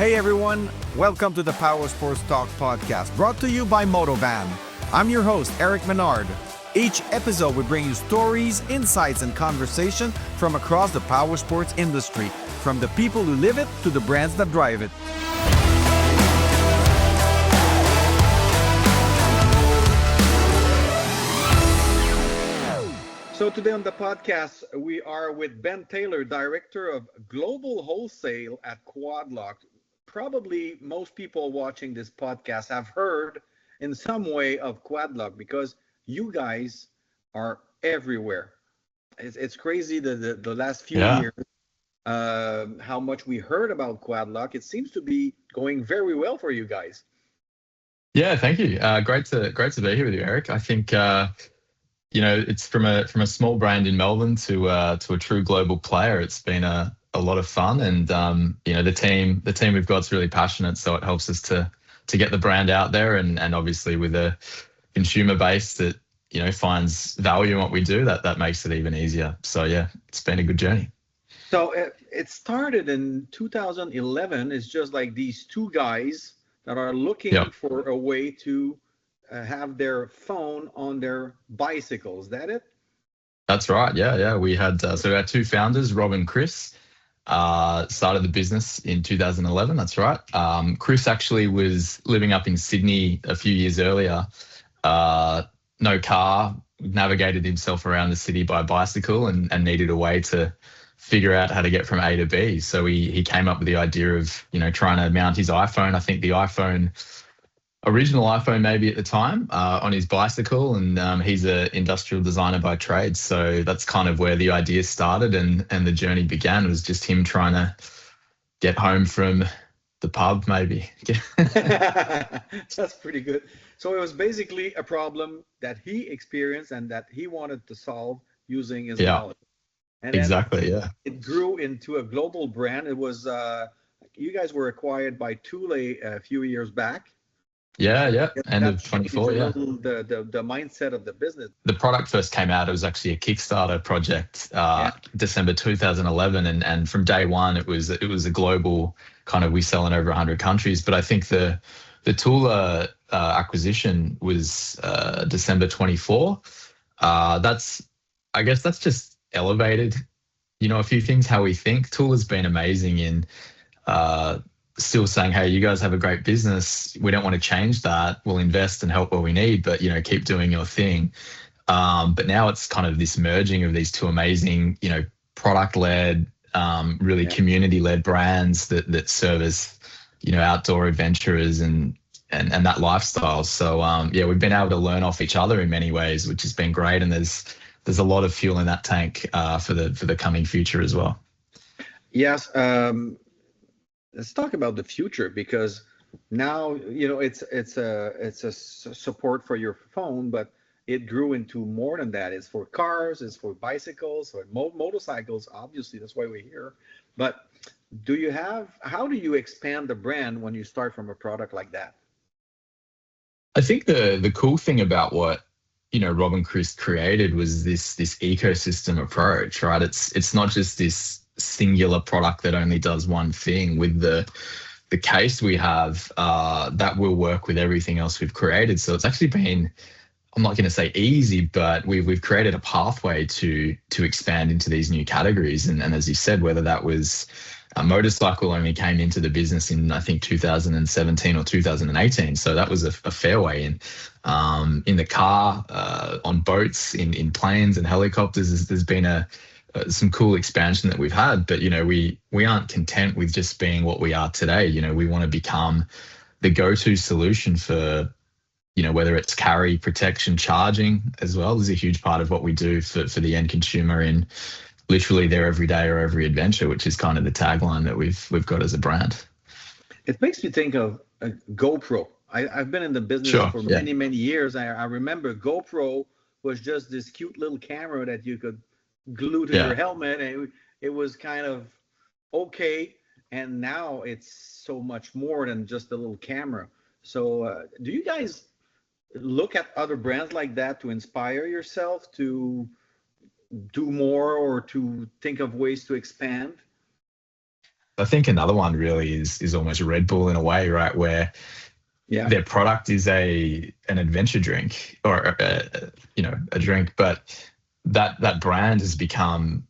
Hey everyone, welcome to the Powersports Talk podcast, brought to you by Motovan. I'm your host, Éric Ménard. Each episode we bring you stories, insights, and conversation from across the powersports industry, from the people who live it to the brands that drive it. So today on the podcast, we are with Ben Taylor, Director of Global Wholesale at Quadlock. Probably most people watching this podcast have heard in some way of Quadlock because you guys are everywhere. It's crazy the last few years how much we heard about Quadlock. It seems to be going very well for you guys. Yeah, thank you. Great to be here with you, Éric. I think it's from a small brand in Melbourne to a true global player. It's been a lot of fun, and the team we've got is really passionate, so it helps us to get the brand out there, and obviously with a consumer base that finds value in what we do, that makes it even easier. So yeah, it's been a good journey. So it started in 2011. It's just like these two guys that are looking for a way to have their phone on their bicycles. Is that it? That's right. Yeah. We had so our two founders, Rob and Chris, started the business in 2011. That's right. Chris actually was living up in Sydney a few years earlier. No car, navigated himself around the city by bicycle, and needed a way to figure out how to get from A to B. So he came up with the idea of trying to mount his iPhone. I think the original iPhone maybe at the time, on his bicycle, and he's an industrial designer by trade. So that's kind of where the idea started, and the journey began. It was just him trying to get home from the pub maybe. That's pretty good. So it was basically a problem that he experienced and that he wanted to solve using his knowledge. And exactly, yeah. It grew into a global brand. It was, you guys were acquired by Thule a few years back. Yeah. End of 24, yeah. The mindset of the business. The product first came out, it was actually a Kickstarter project, December 2011. And from day one, it was a global kind of, we sell in over 100 countries. But I think the Thule acquisition was December 24. I guess that's just elevated, a few things, how we think. Thule has been amazing in still saying, hey, you guys have a great business. We don't want to change that. We'll invest and help where we need, but, keep doing your thing. But now it's kind of this merging of these two amazing, product-led, really community-led brands that service, outdoor adventurers and that lifestyle. So, we've been able to learn off each other in many ways, which has been great. And there's a lot of fuel in that tank for the coming future as well. Yes. Let's talk about the future, because now it's a support for your phone, but it grew into more than that. It's for cars, it's for bicycles, or motorcycles. Obviously, that's why we're here. But how do you expand the brand when you start from a product like that? I think the cool thing about what Rob and Chris created was this ecosystem approach, right? It's not just this singular product that only does one thing. With the case we have, that will work with everything else we've created. So it's actually been, I'm not going to say easy, but we've created a pathway to expand into these new categories. And as you said, whether that was a motorcycle only came into the business in, I think, 2017 or 2018. So that was a fair way in. In the car, on boats, in planes and helicopters, there's been some cool expansion that we've had. But, we aren't content with just being what we are today. We want to become the go-to solution for, whether it's carry, protection, charging as well is a huge part of what we do for the end consumer in literally their everyday or every adventure, which is kind of the tagline that we've got as a brand. It makes me think of a GoPro. I've been in the business for many years. I remember GoPro was just this cute little camera that you could glue to your helmet, and it was kind of okay. And now it's so much more than just a little camera. So do you guys look at other brands like that to inspire yourself to do more or to think of ways to expand? I think another one really is almost Red Bull in a way, right? Where Yeah. their product is an adventure drink or a drink, but that brand has become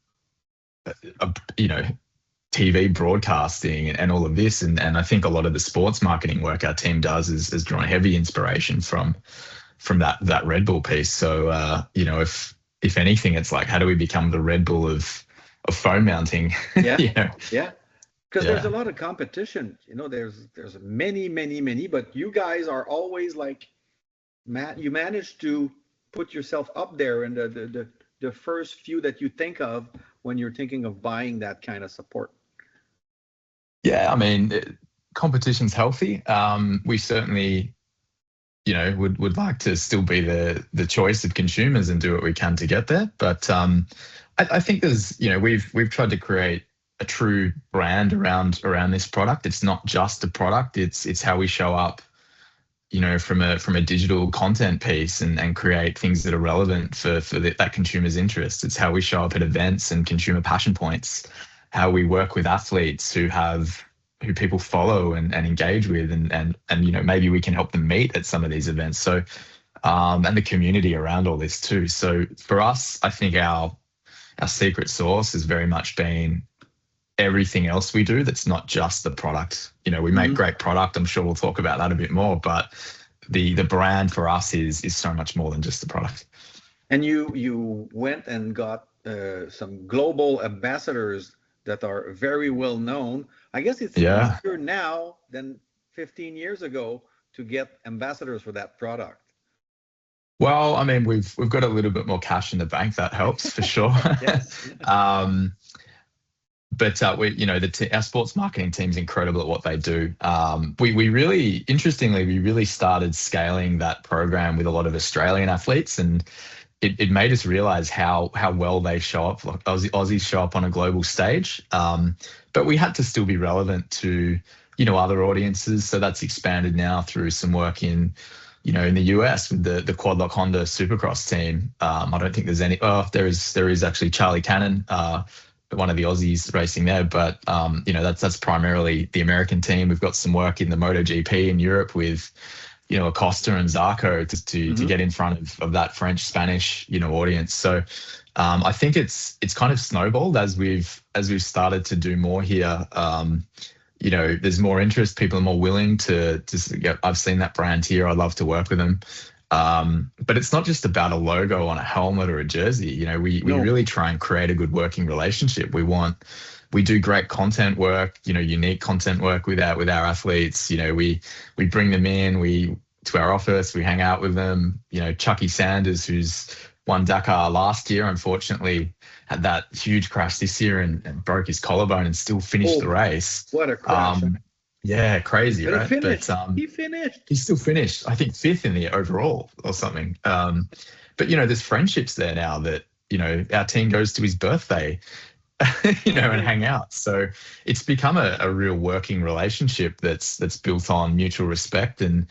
TV broadcasting and all of this, and I think a lot of the sports marketing work our team does is drawn heavy inspiration from that Red Bull piece. So if anything, it's like, how do we become the Red Bull of phone mounting? Yeah. you know? Yeah. Because Yeah. there's a lot of competition. There's many, but you guys are always like, Matt, you managed to put yourself up there in the first few that you think of when you're thinking of buying that kind of support. Yeah, I mean, competition's healthy. We certainly, would like to still be the choice of consumers and do what we can to get there. But I think there's, we've tried to create a true brand around this product. It's not just a product. It's how we show up, from a digital content piece and create things that are relevant for that consumer's interest. It's how we show up at events and consumer passion points, how we work with athletes who people follow and engage with, and maybe we can help them meet at some of these events. So and the community around all this too. So for us, I think our secret sauce has very much been everything else we do that's not just the product. We make great product. I'm sure we'll talk about that a bit more, but the brand for us is so much more than just the product. And you went and got some global ambassadors that are very well known. I guess it's easier now than 15 years ago to get ambassadors for that product. Well, I mean, we've got a little bit more cash in the bank. That helps for sure. Yes. But our sports marketing team's incredible at what they do. We really started scaling that program with a lot of Australian athletes, and it made us realize how well they show up. Like Aussies show up on a global stage, but we had to still be relevant to other audiences. So that's expanded now through some work in the US with the Quad Lock Honda Supercross team. I don't think there's any. Oh, there is actually Charlie Cannon, one of the Aussies racing there, but that's primarily the American team. We've got some work in the MotoGP in Europe with Acosta and Zarco to get in front of that French Spanish audience. So I think it's kind of snowballed as we've started to do more here. There's more interest. People are more willing to I've seen that brand here. I'd love to work with them. But it's not just about a logo on a helmet or a jersey. We really try and create a good working relationship. We do great content work, unique content work with our athletes. We bring them in, to our office, we hang out with them. Chucky Sanders, who's won Dakar last year, unfortunately had that huge crash this year and broke his collarbone and still finished the race. What a crash. Yeah, crazy, right? He finished. He still finished, I think, 5th in the overall or something. But there's friendships there now that our team goes to his birthday, and hang out. So it's become a real working relationship that's built on mutual respect and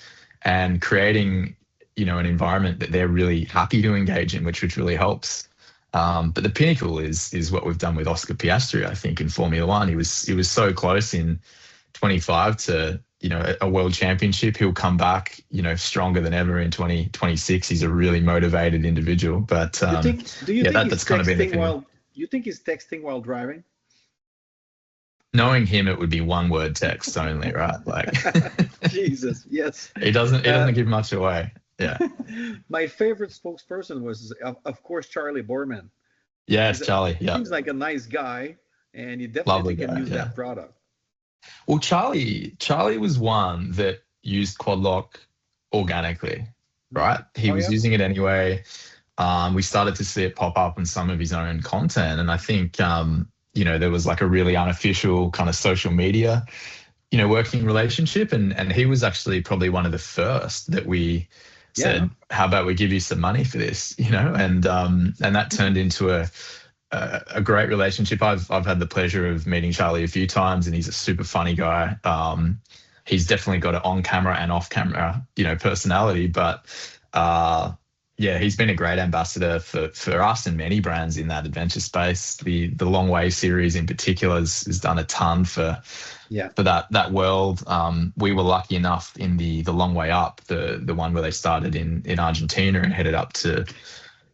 creating an environment that they're really happy to engage in, which really helps. But the pinnacle is what we've done with Oscar Piastri. I think in Formula One, he was so close in 25 to a world championship. He'll come back stronger than ever in 2026. He's a really motivated individual. But do you think that's kind of been you think he's texting while driving? Knowing him, it would be one word text only, right? Like Jesus, yes. He doesn't give much away. Yeah. My favorite spokesperson was of course Charlie Borman. Yes, Charlie. Yeah. Seems like a nice guy, and he definitely can use that product. Well, Charlie was one that used Quad Lock organically, right? He was using it anyway. We started to see it pop up in some of his own content, and I think there was like a really unofficial kind of social media working relationship, and he was actually probably one of the first that we said, how about we give you some money for this, and that turned into a great relationship. I've had the pleasure of meeting Charlie a few times, and he's a super funny guy. He's definitely got an on camera and off camera, personality, but yeah, he's been a great ambassador for us and many brands in that adventure space. The Long Way series in particular has done a ton for that world. We were lucky enough in the Long Way Up, the one where they started in Argentina and headed up to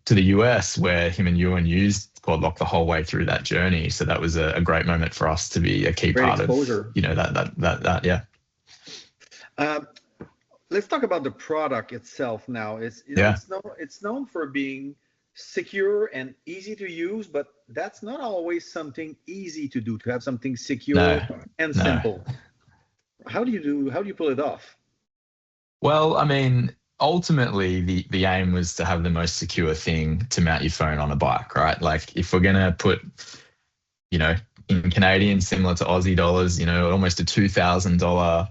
the US, where him and Ewan used Quadlock the whole way through that journey. So that was a great moment for us to be a key Great part exposure. of, that yeah. Let's talk about the product itself now. It's known for being secure and easy to use, but that's not always something easy to do, to have something secure and simple. How do you pull it off? Well, I mean, ultimately the aim was to have the most secure thing to mount your phone on a bike, right? Like if we're gonna put, in Canadian, similar to Aussie dollars, almost a $2,000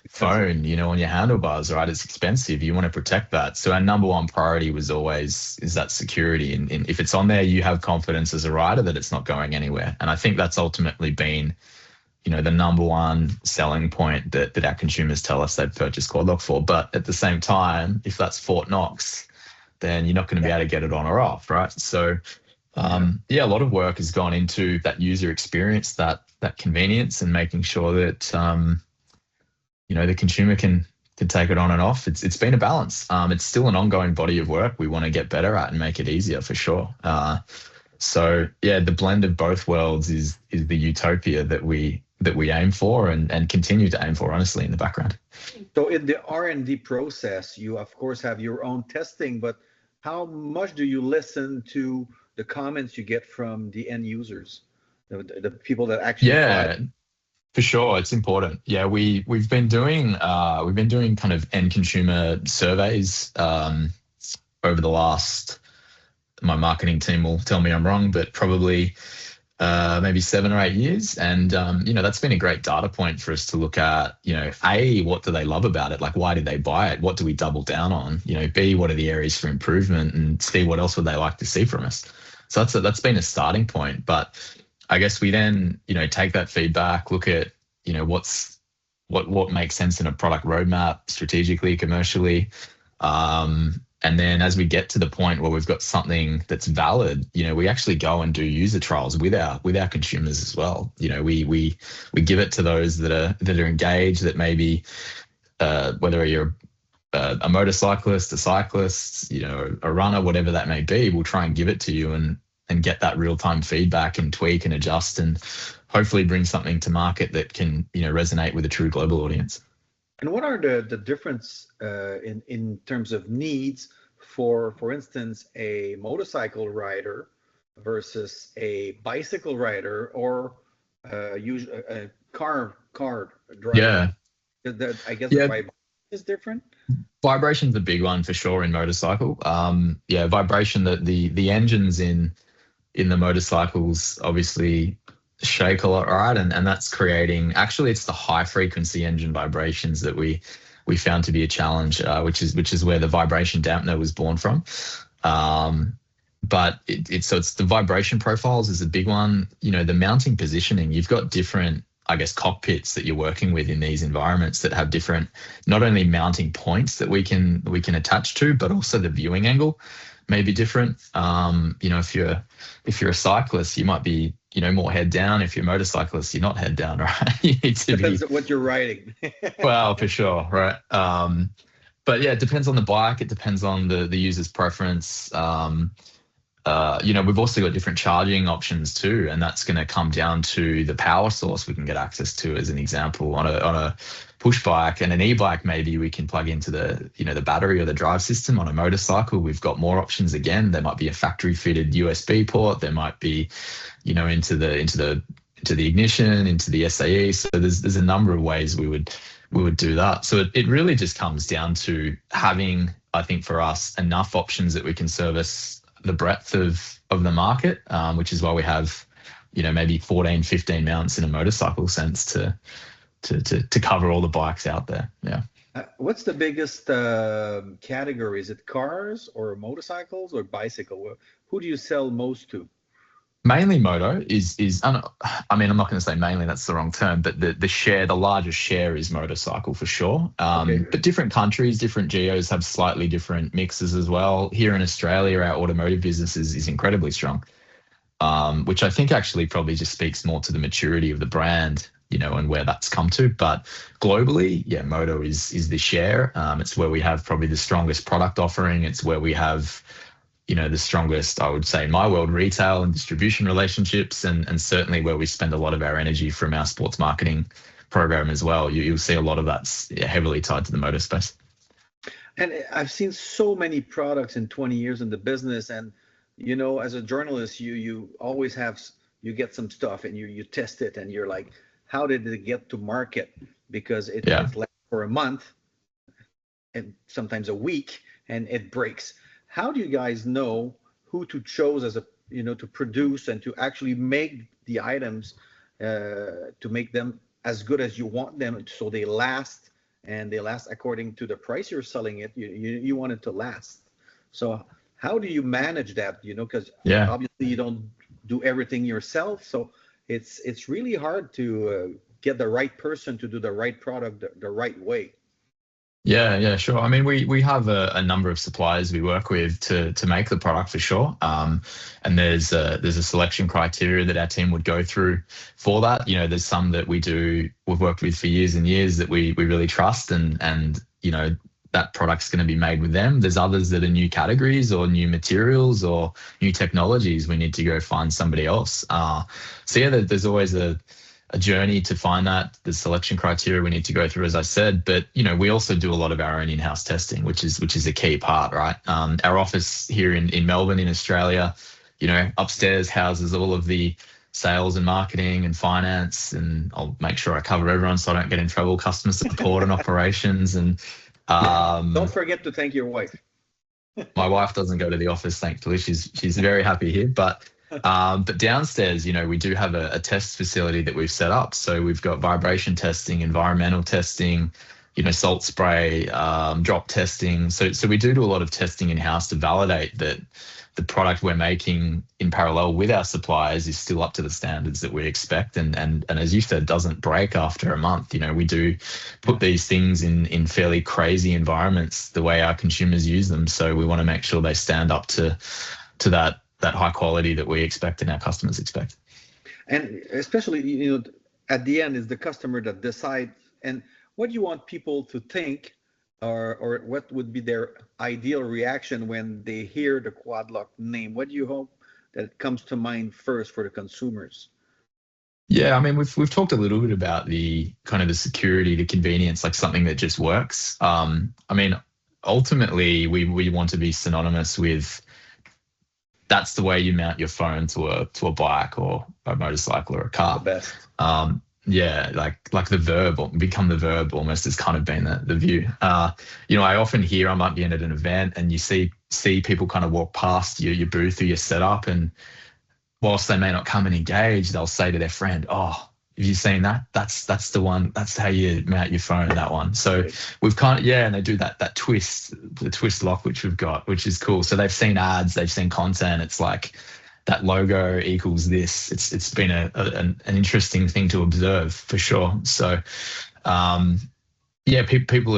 phone, on your handlebars, right? It's expensive. You want to protect that. So our number one priority was always is that security. And if it's on there, you have confidence as a rider that it's not going anywhere. And I think that's ultimately been, the number one selling point that our consumers tell us they've purchased Quadlock for. But at the same time, if that's Fort Knox, then you're not going to be able to get it on or off, right? So a lot of work has gone into that user experience, that convenience, and making sure that the consumer can take it on and off. It's been a balance. It's still an ongoing body of work we want to get better at and make it easier for sure. The blend of both worlds is the utopia that we aim for and continue to aim for, honestly, in the background. So in the R&D process, you of course have your own testing, but how much do you listen to the comments you get from the end users, the people that actually buy? For sure, it's important. Yeah, we've been doing kind of end consumer surveys over the last. My marketing team will tell me I'm wrong, but probably maybe 7 or 8 years, and that's been a great data point for us to look at. A, what do they love about it? Like, why did they buy it? What do we double down on? B, what are the areas for improvement? And C, what else would they like to see from us? So that's been a starting point, but I guess we then, take that feedback, look at, what makes sense in a product roadmap strategically, commercially. And then as we get to the point where we've got something that's valid, we actually go and do user trials with our consumers as well. We give it to those that are engaged, that maybe whether you're a motorcyclist, a cyclist, a runner, whatever that may be, we'll try and give it to you and get that real-time feedback and tweak and adjust and hopefully bring something to market that can, resonate with a true global audience. And what are the difference in terms of needs for instance, a motorcycle rider versus a bicycle rider or a car driver? Yeah. I guess the vibration is different. Vibration's a big one for sure in motorcycle. Vibration, the engines in the motorcycles obviously shake a lot, right? And that's creating, actually it's the high frequency engine vibrations that we found to be a challenge, which is where the vibration dampener was born from. But it's the vibration profiles is a big one. The mounting positioning, you've got different, I guess, cockpits that you're working with in these environments that have different, not only mounting points that we can attach to, but also the viewing angle may be different. If you're a cyclist, you might be, more head down. If you're a motorcyclist, you're not head down, right? You need to depends on what you're riding. Well, for sure, right? But yeah, it depends on the bike. It depends on the user's preference. We've also got different charging options too, and that's going to come down to the power source we can get access to. As an example, on a push bike and an e-bike, maybe we can plug into the battery or the drive system. On a motorcycle, we've got more options. Again, there might be a factory fitted USB port. There might be, into the ignition, into the SAE. So there's a number of ways we would do that. So it really just comes down to having, I think for us, enough options that we can service the breadth of the market, which is why we have, maybe 14, 15 mounts in a motorcycle sense to cover all the bikes out there. Yeah. What's the biggest category? Is it cars or motorcycles or bicycle? Who do you sell most to? Mainly moto I mean, I'm not going to say mainly, that's the wrong term, but the largest share is motorcycle for sure. Okay. But different countries, different geos have slightly different mixes as well. Here in Australia, our automotive business is incredibly strong, which I think actually probably just speaks more to the maturity of the brand, and where that's come to. But globally, yeah, moto is the share. It's where we have probably the strongest product offering. It's where we have the strongest, I would say, in my world, retail and distribution relationships, and certainly where we spend a lot of our energy from our sports marketing program as well. You'll see a lot of that's heavily tied to the motor space. And I've seen so many products in 20 years in the business, and as a journalist, you always you get some stuff and you test it, and you're like, how did it get to market? Because it's left for a month and sometimes a week, and it breaks. How do you guys know who to choose as to produce and to actually make the items to make them as good as you want them, so they last, and they last according to the price you're selling it. You want it to last. So how do you manage that? Because obviously you don't do everything yourself, so it's really hard to get the right person to do the right product the right way. Yeah, sure. I mean, we have a number of suppliers we work with to make the product for sure. And there's a selection criteria that our team would go through for that. There's some that we've worked with for years and years that we really trust, and that product's going to be made with them. There's others that are new categories or new materials or new technologies. We need to go find somebody else. So yeah, there's always a journey to find that, the selection criteria we need to go through, as I said. But we also do a lot of our own in-house testing, which is a key part, right? Our office here in Melbourne, in Australia, upstairs houses all of the sales and marketing and finance, and I'll make sure I cover everyone so I don't get in trouble, customer support and operations, and don't forget to thank your wife. My wife doesn't go to the office, thankfully. She's very happy here, but downstairs, we do have a test facility that we've set up. So we've got vibration testing, environmental testing, salt spray, drop testing. So we do a lot of testing in-house to validate that the product we're making in parallel with our suppliers is still up to the standards that we expect. And as you said, doesn't break after a month. We do put these things in fairly crazy environments the way our consumers use them. So we want to make sure they stand up to that high quality that we expect and our customers expect. And especially, at the end is the customer that decides. And what do you want people to think, or what would be their ideal reaction when they hear the Quadlock name? What do you hope that comes to mind first for the consumers? Yeah, I mean, we've talked a little bit about the kind of the security, the convenience, like something that just works. I mean, ultimately, we want to be synonymous with, that's the way you mount your phone to a bike or a motorcycle or a car. The best. Yeah, like the verb, or become the verb almost, has kind of been the view. I often hear, I might be in at an event and you see people kind of walk past your booth or your setup, and whilst they may not come and engage, they'll say to their friend, "Oh, have you seen that? That's the one. That's how you mount your phone, that one." So we've kind of, and they do that twist, the twist lock, which we've got, which is cool. So they've seen ads, they've seen content. It's like that logo equals this. It's been an interesting thing to observe for sure. So people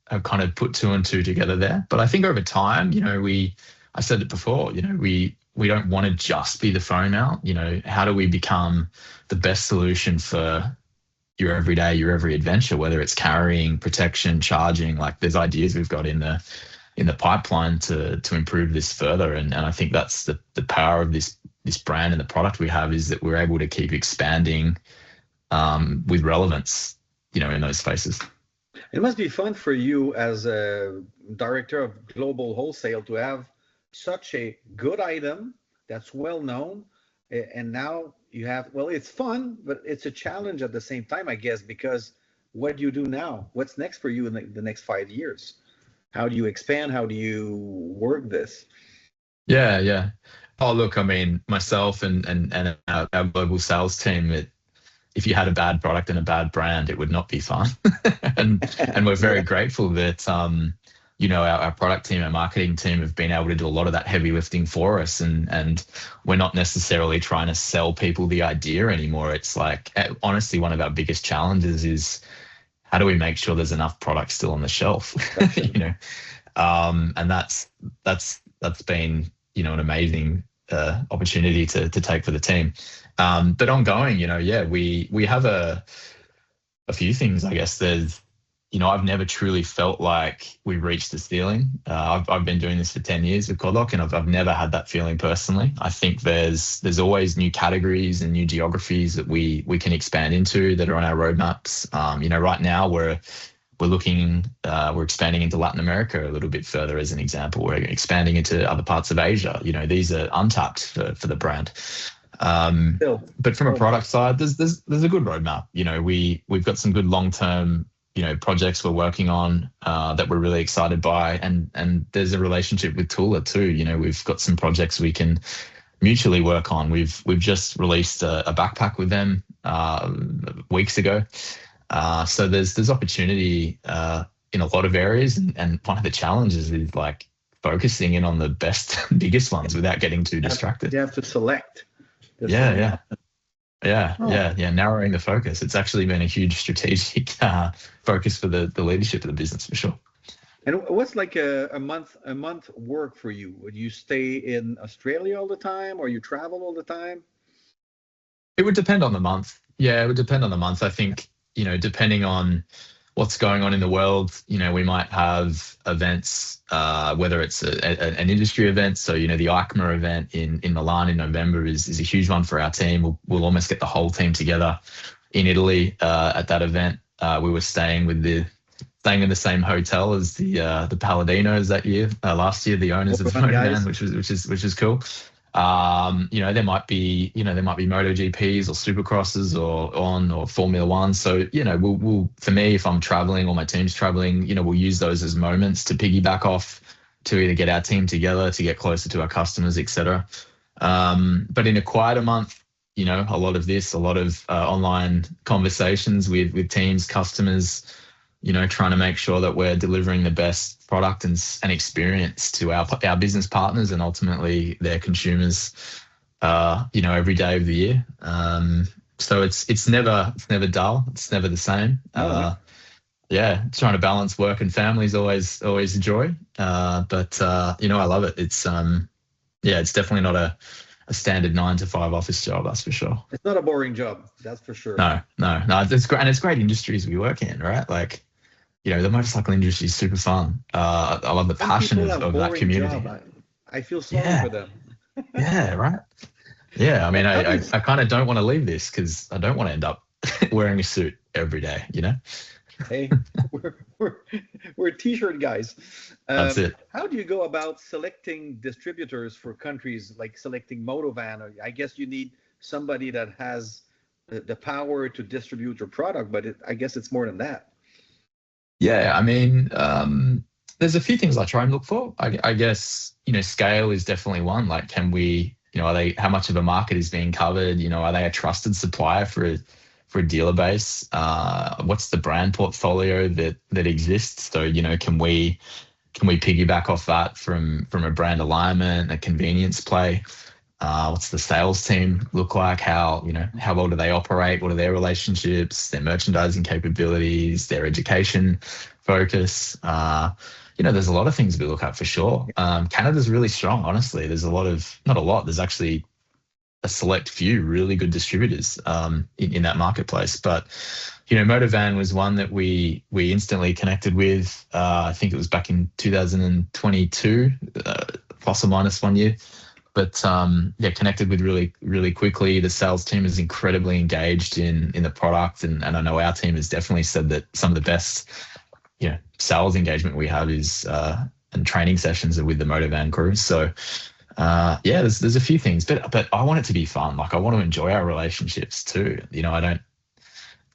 have kind of put two and two together there. But I think over time, I said it before, we don't want to just be the phone mount. How do we become the best solution for your everyday, your every adventure, whether it's carrying, protection, charging? Like, there's ideas we've got in the pipeline to improve this further. And I think that's the power of this brand and the product we have, is that we're able to keep expanding with relevance, in those spaces. It must be fun for you as a director of Global Wholesale to have such a good item that's well known, and now you have, well, it's fun, but it's a challenge at the same time, I guess, because what do you do now? What's next for you in the next 5 years? How do you expand? How do you work this? Yeah. Oh, look, I mean, myself and our global sales team, if you had a bad product and a bad brand, it would not be fun. and we're very grateful that our product team, our marketing team have been able to do a lot of that heavy lifting for us. And we're not necessarily trying to sell people the idea anymore. It's like, honestly, one of our biggest challenges is how do we make sure there's enough product still on the shelf, and that's been, an amazing opportunity to take for the team. But ongoing, we have a few things, I guess. There's, I've never truly felt like we've reached the ceiling. I've been doing this for 10 years with Quadlock, and I've never had that feeling personally. I think there's always new categories and new geographies that we can expand into that are on our roadmaps. Right now we're expanding into Latin America a little bit further, as an example. We're expanding into other parts of Asia. These are untapped for the brand. But from a product side, there's a good roadmap. We've got some good long-term projects we're working on that we're really excited by, and there's a relationship with Tula too. We've got some projects we can mutually work on. We've just released a backpack with them weeks ago, so there's opportunity in a lot of areas, and one of the challenges is like focusing in on the best, biggest ones without getting too distracted. You have to select. Yeah. Narrowing the focus. It's actually been a huge strategic focus for the leadership of the business, for sure. And what's like a month work for you? Would you stay in Australia all the time, or you travel all the time? It would depend on the month. Yeah, it would depend on the month. I think, depending on what's going on in the world, we might have events, whether it's an industry event. So, the EICMA event in Milan in November is a huge one for our team. We'll almost get the whole team together in Italy at that event. We were staying in the same hotel as the Paladinos last year, the owners of the Motovan, which is cool. There might be MotoGPs or Supercrosses or Formula One. So, we'll for me, if I'm traveling or my team's traveling, we'll use those as moments to piggyback off, to either get our team together, to get closer to our customers, etc. But in a quieter month, a lot of online conversations with teams, customers, trying to make sure that we're delivering the best product and experience to our business partners and ultimately their consumers, every day of the year. So it's never dull. It's never the same. Trying to balance work and family is always a joy. But I love it. It's definitely not a standard 9-to-5 office job, that's for sure. It's not a boring job, that's for sure. No. It's great, and it's great industries we work in, right? Like, the motorcycle industry is super fun. I love the passion of that community. I feel sorry for them. Yeah, right. Yeah, I mean, I kind of don't want to leave this because I don't want to end up wearing a suit every day, Hey, we're t-shirt guys. That's it. How do you go about selecting distributors for countries, like selecting Motovan? I guess you need somebody that has the power to distribute your product, but I guess it's more than that. Yeah, I mean, there's a few things I try and look for. I guess, scale is definitely one. Like, can we, how much of a market is being covered? Are they a trusted supplier for a dealer base? What's the brand portfolio that exists? So, can we piggyback off that from a brand alignment, a convenience play? What's the sales team look like? How well do they operate? What are their relationships, their merchandising capabilities, their education focus? There's a lot of things we look at for sure. Canada's really strong, honestly. There's there's actually a select few really good distributors in that marketplace. But, Motovan was one that we instantly connected with. I think it was back in 2022, plus or minus 1 year. But connected with really, really quickly. The sales team is incredibly engaged in the product, and I know our team has definitely said that some of the best, sales engagement we have is and training sessions are with the Motovan crew. So there's a few things, but I want it to be fun. Like, I want to enjoy our relationships too. I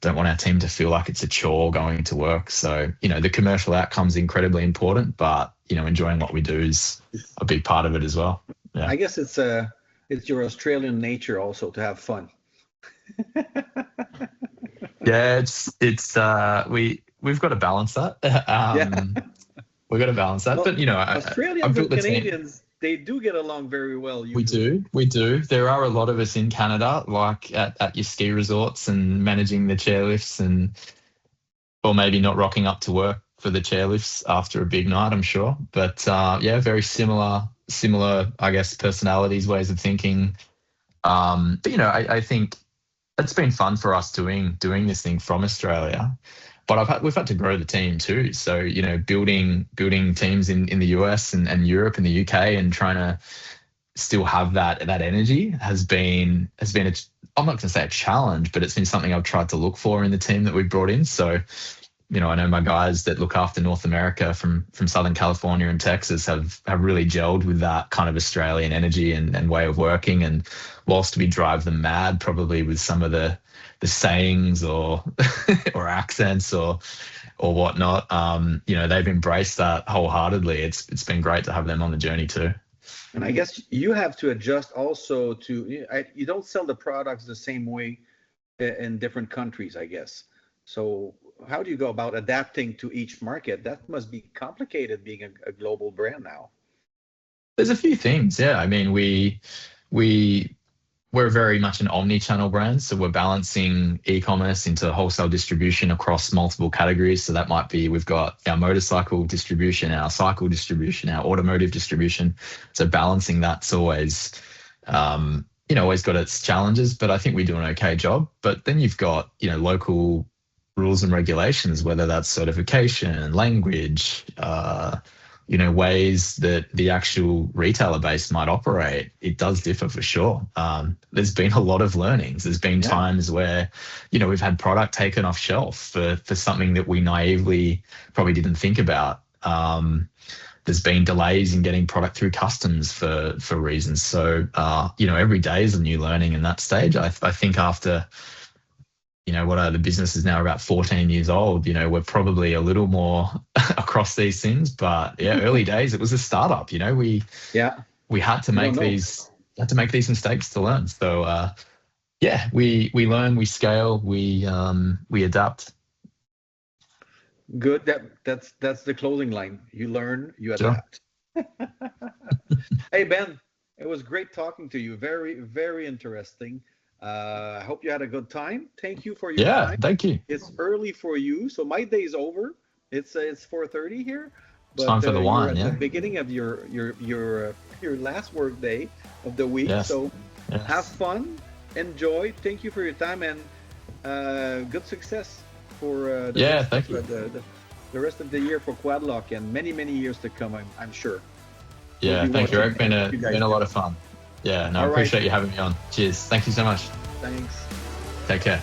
don't want our team to feel like it's a chore going to work. So the commercial outcome is incredibly important, but enjoying what we do is a big part of it as well. Yeah. I guess it's your Australian nature also to have fun. Yeah, we've got to balance that. We've got to balance that. Well, But, I Australians built and the team. Canadians, they do get along very well We usually. do. We do. There are a lot of us in Canada, like at your ski resorts and managing the chairlifts or maybe not rocking up to work for the chairlifts after a big night, I'm sure. But yeah, very similar, I guess, personalities, ways of thinking. But I think it's been fun for us doing this thing from Australia. But we've had to grow the team too. So building teams in the US and Europe and the UK and trying to still have that energy has been I'm not going to say a challenge, but it's been something I've tried to look for in the team that we've brought in. So I know my guys that look after North America from Southern California and Texas have really gelled with that kind of Australian energy and way of working. And whilst we drive them mad probably with some of the sayings or or accents or whatnot, they've embraced that wholeheartedly. It's been great to have them on the journey too. And I guess you have to adjust also to, you don't sell the products the same way in different countries, I guess. So how do you go about adapting to each market? That must be complicated being a global brand now. There's a few things, yeah. I mean, we're very much an omni-channel brand, so we're balancing e-commerce into wholesale distribution across multiple categories. So that might be, we've got our motorcycle distribution, our cycle distribution, our automotive distribution. So balancing that's always, always got its challenges, but I think we do an okay job. But then you've got, local rules and regulations, whether that's certification, language, ways that the actual retailer base might operate. It does differ for sure. There's been a lot of learnings. There's been times where, we've had product taken off shelf for something that we naively probably didn't think about. There's been delays in getting product through customs for reasons. So, every day is a new learning in that stage. I think after, the business is now about 14 years old, we're probably a little more across these things. But yeah, early days, it was a startup. We had to make these mistakes to learn. So we learn, we scale, we adapt. Good. That's the closing line. You learn, you adapt. Sure. Hey Ben, it was great talking to you. Very, very interesting. I hope you had a good time. Thank you for your time. Yeah, thank you. It's early for you, so my day's over. It's 4:30 here. But, time for the wine. You're at the beginning of your last work day of the week. Yes. So have fun, enjoy. Thank you for your time, and good success for thank you. The rest of the year for Quadlock and many years to come. I'm sure. Yeah, thank you. It's been a lot of fun. Yeah, no, I appreciate you having me on. Cheers. Thank you so much. Thanks. Take care.